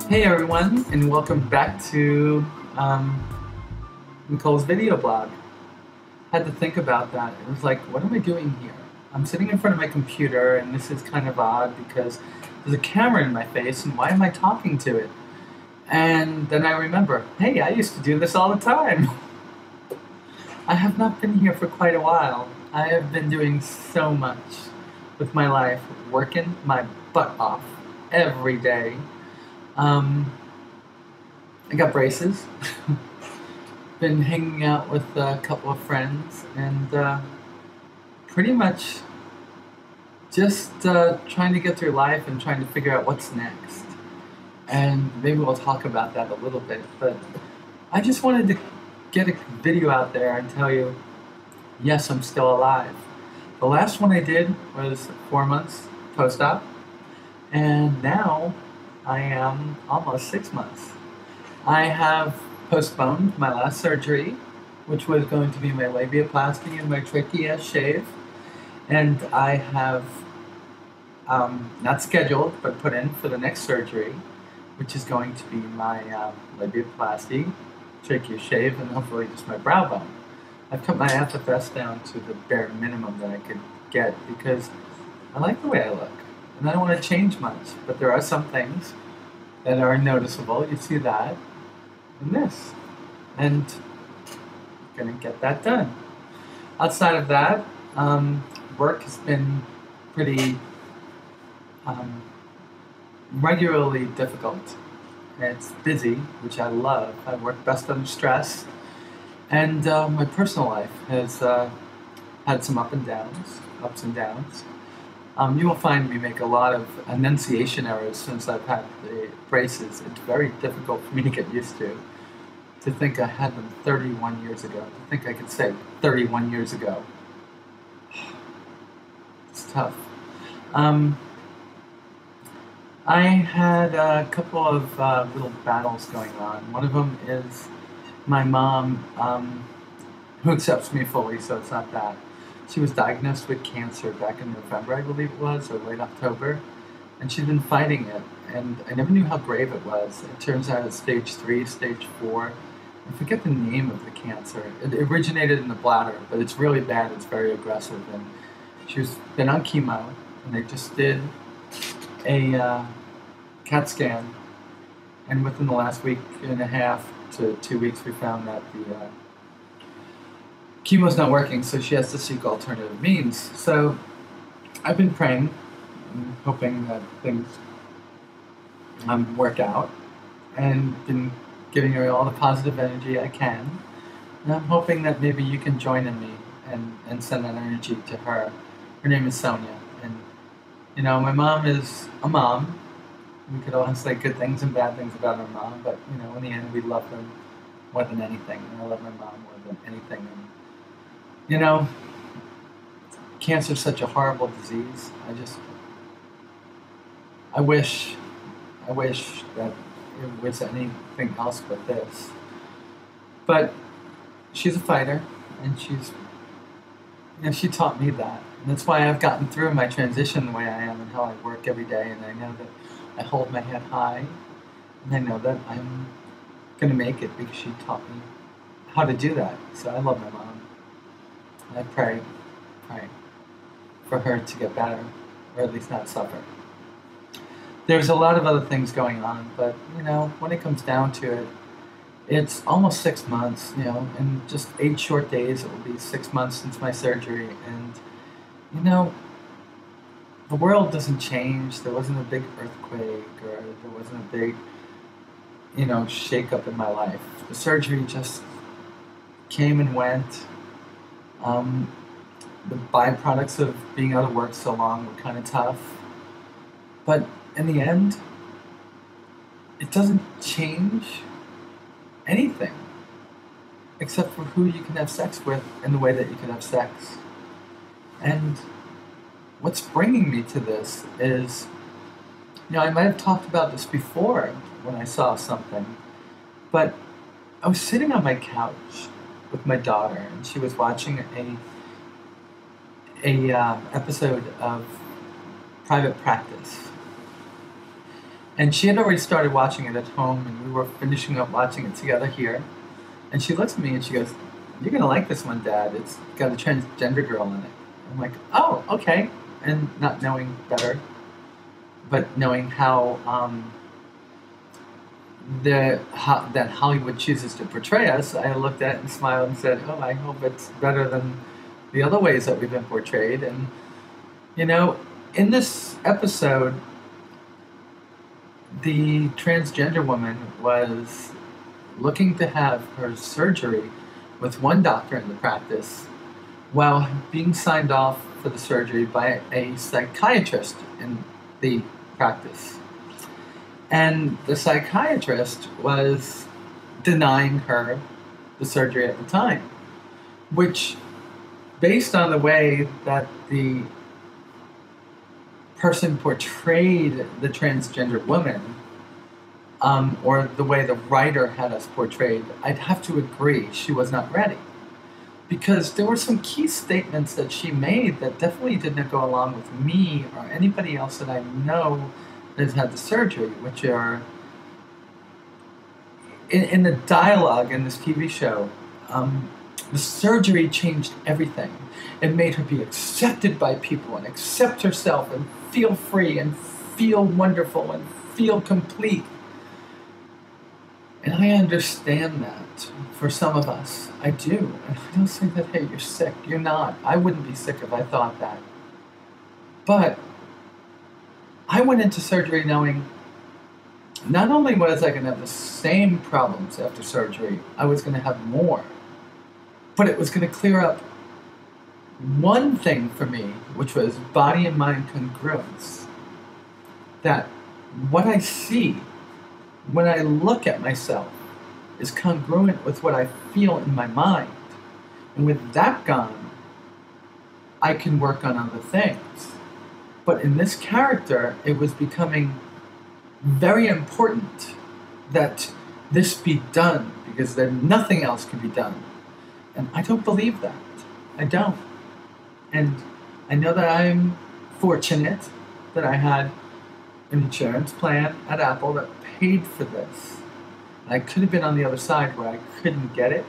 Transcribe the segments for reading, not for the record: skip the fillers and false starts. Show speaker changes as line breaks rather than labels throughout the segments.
Hey everyone, and welcome back to Nicole's video blog. Had to think about that. It was like, what am I doing here? I'm sitting in front of my computer, and this is kind of odd because there's a camera in my face, and why am I talking to it? And then I remember, hey, I used to do this all the time. I have not been here for quite a while. I have been doing so much with my life, working my butt off every day. I got braces. Been hanging out with a couple of friends and pretty much just trying to get through life and trying to figure out what's next. And maybe we'll talk about that a little bit, but I just wanted to get a video out there and tell you, yes, I'm still alive. The last one I did was 4 months post-op, and now I am almost 6 months. I have postponed my last surgery, which was going to be my labiaplasty and my trachea shave, and I have not scheduled but put in for the next surgery, which is going to be my labiaplasty, trachea shave, and hopefully just my brow bone. I've cut my FFS down to the bare minimum that I could get because I like the way I look. And I don't want to change much, but there are some things that are noticeable. You see that in this. And I'm going to get that done. Outside of that, work has been pretty regularly difficult. It's busy, which I love. I work best under stress. And my personal life has had some ups and downs. You will find me make a lot of enunciation errors since I've had the braces. It's very difficult for me to get used to think I had them 31 years ago, to think I could say 31 years ago. It's tough. I had a couple of little battles going on. One of them is my mom, who accepts me fully, so it's not that. She was diagnosed with cancer back in November, I believe it was, or late October, and she'd been fighting it, and I never knew how grave it was. It turns out it's stage 3, stage 4. I forget the name of the cancer. It originated in the bladder, but it's really bad, it's very aggressive, and she's been on chemo, and they just did a CAT scan, and within the last week and a half to 2 weeks, we found that the chemo's not working, so she has to seek alternative means. So I've been praying and hoping that things work out, and been giving her all the positive energy I can. And I'm hoping that maybe you can join in me and send that energy to her. Her name is Sonia, and you know, my mom is a mom. We could all say good things and bad things about our mom, but you know, in the end, we love her more than anything. And I love my mom more than anything. And, you know, cancer is such a horrible disease. I wish that it was anything else but this. But she's a fighter, and she taught me that. And that's why I've gotten through my transition the way I am and how I work every day. And I know that I hold my head high, and I know that I'm going to make it because she taught me how to do that. So I love my mom. And I pray for her to get better, or at least not suffer. There's a lot of other things going on, but you know, when it comes down to it, it's almost 6 months. You know, in just 8 short days, it will be 6 months since my surgery, and you know, the world doesn't change. There wasn't a big earthquake, or there wasn't a big, you know, shake-up in my life. The surgery just came and went. The byproducts of being out of work so long were kind of tough. But in the end, it doesn't change anything except for who you can have sex with and the way that you can have sex. And what's bringing me to this is, you know, I might have talked about this before when I saw something, but I was sitting on my couch with my daughter, and she was watching a episode of Private Practice, And she had already started watching it at home, and we were finishing up watching it together here. And she looks at me and she goes, "You're going to like this one, Dad. It's got a transgender girl in it." I'm like, "Oh, okay." And not knowing better, but knowing how that Hollywood chooses to portray us, I looked at it and smiled and said, "Oh, I hope it's better than the other ways that we've been portrayed." And, you know, in this episode, the transgender woman was looking to have her surgery with one doctor in the practice while being signed off for the surgery by a psychiatrist in the practice. And the psychiatrist was denying her the surgery at the time, which, based on the way that the person portrayed the transgender woman, or the way the writer had us portrayed, I'd have to agree she was not ready. Because there were some key statements that she made that definitely didn't go along with me or anybody else that I know that has had the surgery, which are in the dialogue in this TV show. The surgery changed everything. It made her be accepted by people and accept herself and feel free and feel wonderful and feel complete. And I understand that for some of us. I do. And I don't say that, hey, you're sick. You're not. I wouldn't be sick if I thought that. But I went into surgery knowing not only was I going to have the same problems after surgery, I was going to have more. But it was going to clear up one thing for me, which was body and mind congruence. That what I see when I look at myself is congruent with what I feel in my mind. And with that gone, I can work on other things. But in this character, it was becoming very important that this be done because then nothing else can be done. And I don't believe that. I don't. And I know that I'm fortunate that I had an insurance plan at Apple that paid for this. And I could have been on the other side where I couldn't get it.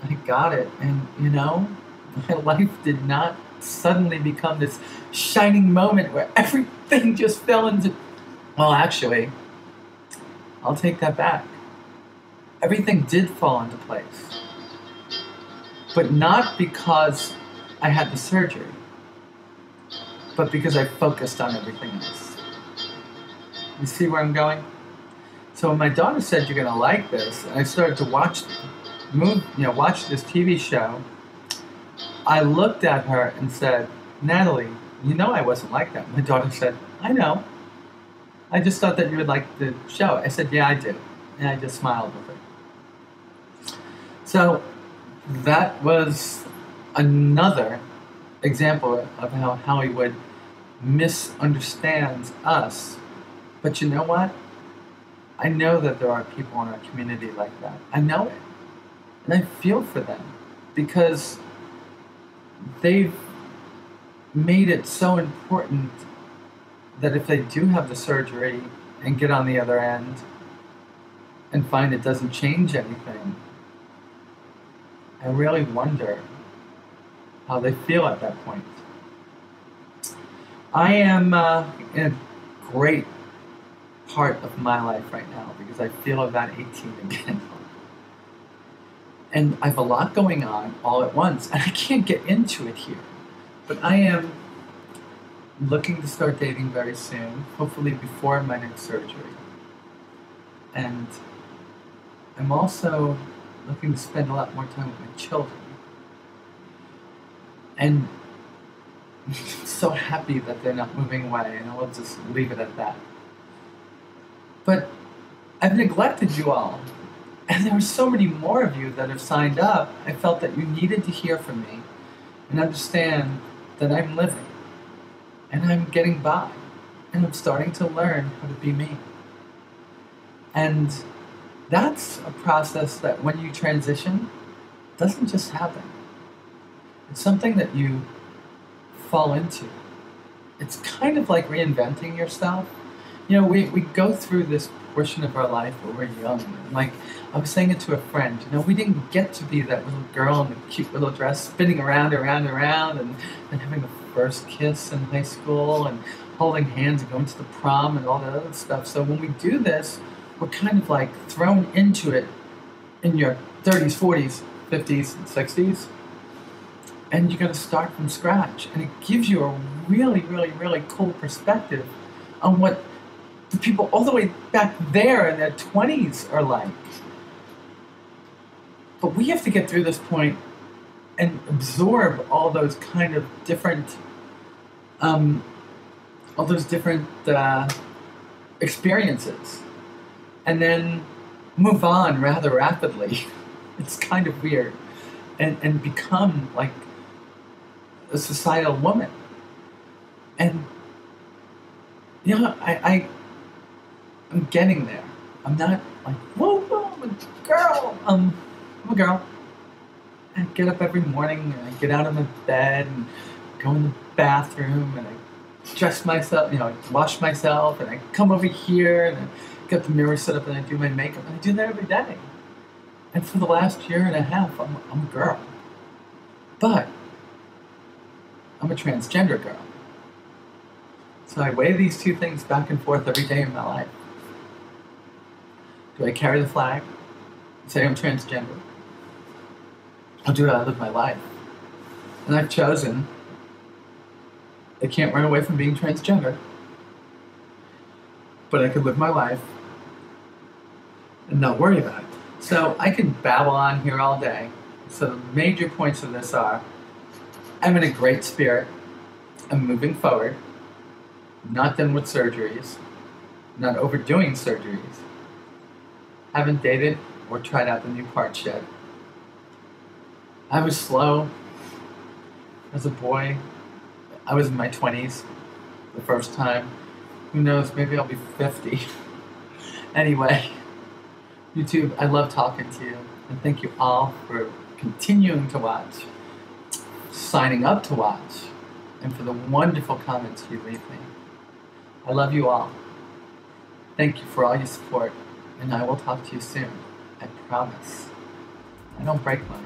I got it. And, you know, my life did not suddenly become this shining moment where everything just fell into... Well, actually, I'll take that back. Everything did fall into place. But not because I had the surgery, but because I focused on everything else. You see where I'm going? So when my daughter said, "You're going to like this," and I started to watch this TV show, I looked at her and said, "Natalie, you know I wasn't like that." My daughter said, "I know. I just thought that you would like the show." I said, "Yeah, I do." And I just smiled with her. So that was another example of how Hollywood misunderstands us. But you know what? I know that there are people in our community like that. I know it. And I feel for them because they've made it so important that if they do have the surgery and get on the other end and find it doesn't change anything, I really wonder how they feel at that point. I am in a great part of my life right now because I feel about 18 again. And I have a lot going on all at once, and I can't get into it here. But I am looking to start dating very soon, hopefully before my next surgery. And I'm also looking to spend a lot more time with my children. And I'm so happy that they're not moving away, and I will just leave it at that. But I've neglected you all. And there are so many more of you that have signed up. I felt that you needed to hear from me and understand that I'm living. And I'm getting by. And I'm starting to learn how to be me. And that's a process that when you transition, doesn't just happen. It's something that you fall into. It's kind of like reinventing yourself. we go through this portion of our life where we're young. And like I was saying it to a friend, we didn't get to be that little girl in the cute little dress spinning around, around, around, and having the first kiss in high school and holding hands and going to the prom and all that other stuff. So when we do this, we're kind of like thrown into it in your 30s, 40s, 50s, and 60s. And you got to start from scratch. And it gives you a really, really, really cool perspective on what the people all the way back there in their 20s are like. But we have to get through this point and absorb all those kind of different, experiences, and then move on rather rapidly. It's kind of weird, and become like a societal woman. And I'm getting there. I'm not like, whoa, I'm a girl. I'm a girl. I get up every morning and I get out of my bed and go in the bathroom and I dress myself, I wash myself, and I come over here and I get the mirror set up and I do my makeup, and I do that every day. And for the last year and a half, I'm a girl. But I'm a transgender girl. So I weigh these two things back and forth every day in my life. Do I carry the flag and say I'm transgender? I'll do it how I live my life. And I've chosen I can't run away from being transgender. But I could live my life and not worry about it. So I can babble on here all day. So the major points of this are, I'm in a great spirit. I'm moving forward. Not done with surgeries. Not overdoing surgeries. Haven't dated or tried out the new parts yet. I was slow as a boy. I was in my 20s the first time. Who knows, maybe I'll be 50. Anyway, YouTube, I love talking to you. And thank you all for continuing to watch, signing up to watch, and for the wonderful comments you leave me. I love you all. Thank you for all your support, and I will talk to you soon. I promise. I don't break mine.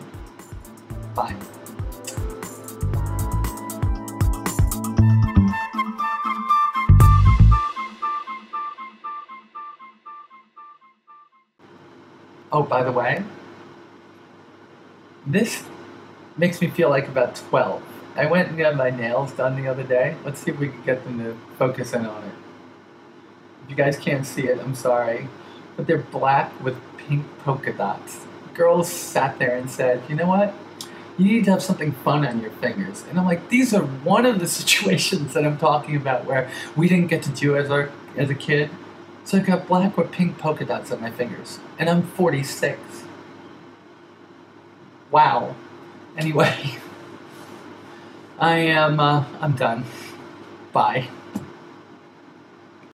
Bye. Oh, by the way, this makes me feel like about 12. I went and got my nails done the other day. Let's see if we can get them to focus in on it. If you guys can't see it, I'm sorry. But they're black with pink polka dots. Girls sat there and said, you know what? You need to have something fun on your fingers. And I'm like, these are one of the situations that I'm talking about where we didn't get to do as a kid. So I got black with pink polka dots on my fingers. And I'm 46. Wow. Anyway, I'm done. Bye.